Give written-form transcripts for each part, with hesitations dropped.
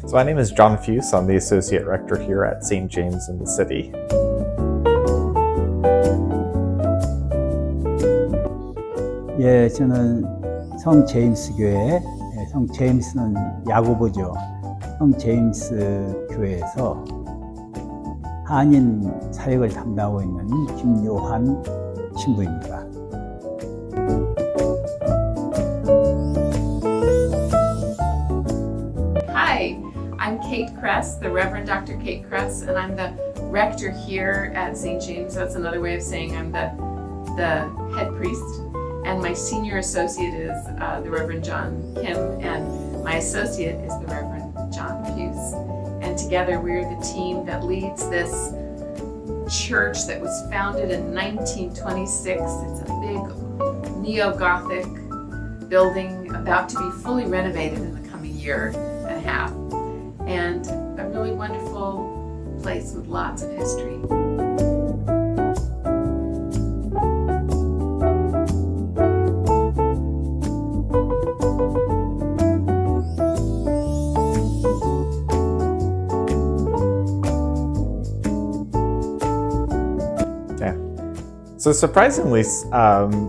So my name is John Fuse. I'm the Associate Rector here at St. James in the City. 예, 저는 성 제임스 교회, 성 제임스는 야고보죠. 성 제임스 교회에서 한인 사역을 담당하고 있는 김요한 신부입니다. Hi, I'm Kate Kress, the Reverend Dr. Kate Kress, and I'm the rector here at St. James. That's another way of saying I'm the head priest. And my senior associate is the Reverend John Kim, and my associate is the Reverend John Fuse. And together we're the team that leads this church that was founded in 1926. It's a big neo-Gothic building about to be fully renovated in the coming year and a half. And a really wonderful place with lots of history. So surprisingly,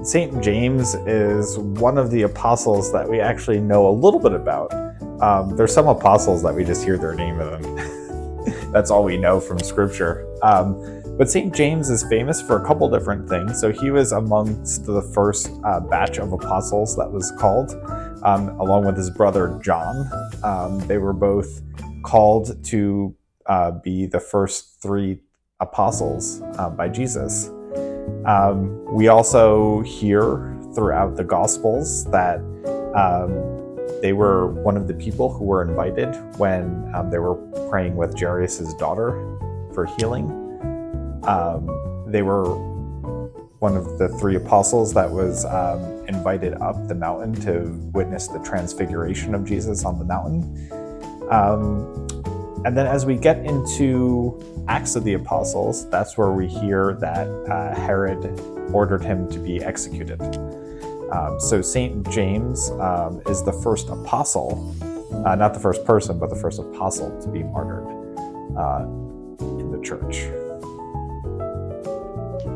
St. James is one of the apostles that we actually know a little bit about. There's some apostles that we just hear their name and that's all we know from scripture. But St. James is famous for a couple different things. So he was amongst the first batch of apostles that was called, along with his brother John. They were both called to be the first three apostles by Jesus. We also hear throughout the Gospels that they were one of the people who were invited when they were praying with Jairus' daughter for healing. They were one of the three apostles that was invited up the mountain to witness the transfiguration of Jesus on the mountain. And then as we get into Acts of the Apostles, that's where we hear that Herod ordered him to be executed. So St. James is the first apostle, not the first person, but the first apostle to be martyred in the church.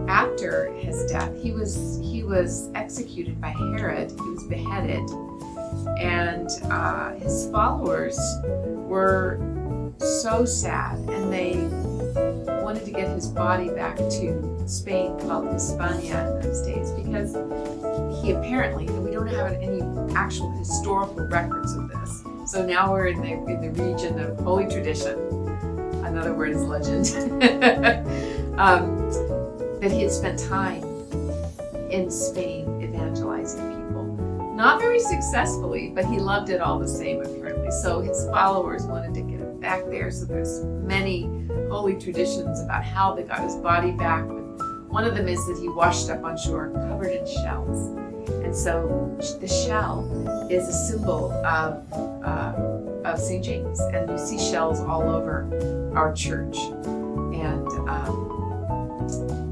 After his death, he was executed by Herod. He was beheaded, and his followers were so sad, and they wanted to get his body back to Spain, called Hispania in those days, because he apparently, and we don't have any actual historical records of this, so now we're in the region of holy tradition, another word is legend, that he had spent time in Spain evangelizing people. Not very successfully, but he loved it all the same apparently, so his followers wanted to get him back there. So there's many holy traditions about how they got his body back. But one of them is that he washed up on shore covered in shells. And so the shell is a symbol of St. James. And you see shells all over our church. And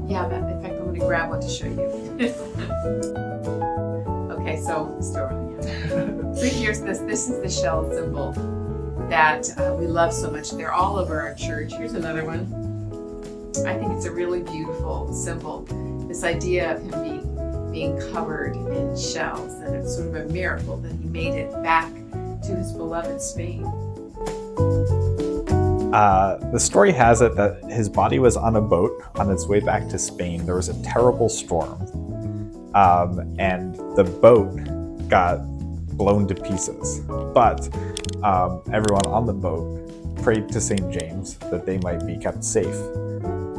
yeah, in fact, I'm going to grab one to show you. Okay, so still running out. So here's this. This is the shell symbol that we love so much. They're all over our church. Here's another one. I think it's a really beautiful symbol. This idea of him being covered in shells, and it's sort of a miracle that he made it back to his beloved Spain. The story has it that his body was on a boat on its way back to Spain. There was a terrible storm, and the boat got blown to pieces. But everyone on the boat prayed to St. James that they might be kept safe.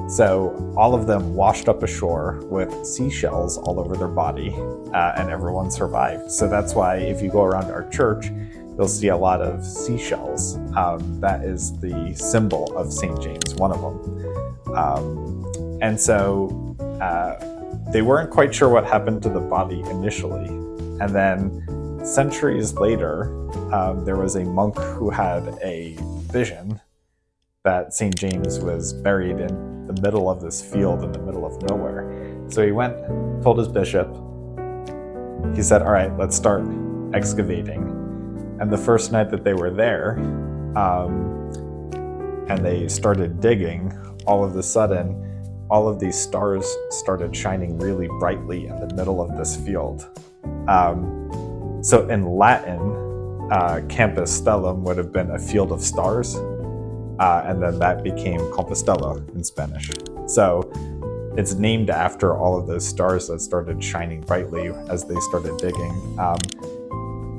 So all of them washed up ashore with seashells all over their body, and everyone survived. So that's why if you go around our church, you'll see a lot of seashells. That is the symbol of St. James, one of them. And so they weren't quite sure what happened to the body initially. And then centuries later, there was a monk who had a vision that St. James was buried in the middle of this field in the middle of nowhere. So he went, told his bishop, he said, all right, let's start excavating. And the first night that they were there, and they started digging, all of a sudden, all of these stars started shining really brightly in the middle of this field. So in Latin, Campus Stellum would have been a field of stars, and then that became Compostela in Spanish. So it's named after all of those stars that started shining brightly as they started digging.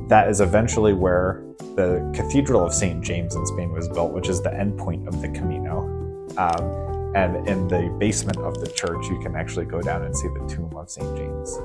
That is eventually where the Cathedral of St. James in Spain was built, which is the end point of the Camino. And in the basement of the church, you can actually go down and see the tomb of St. James.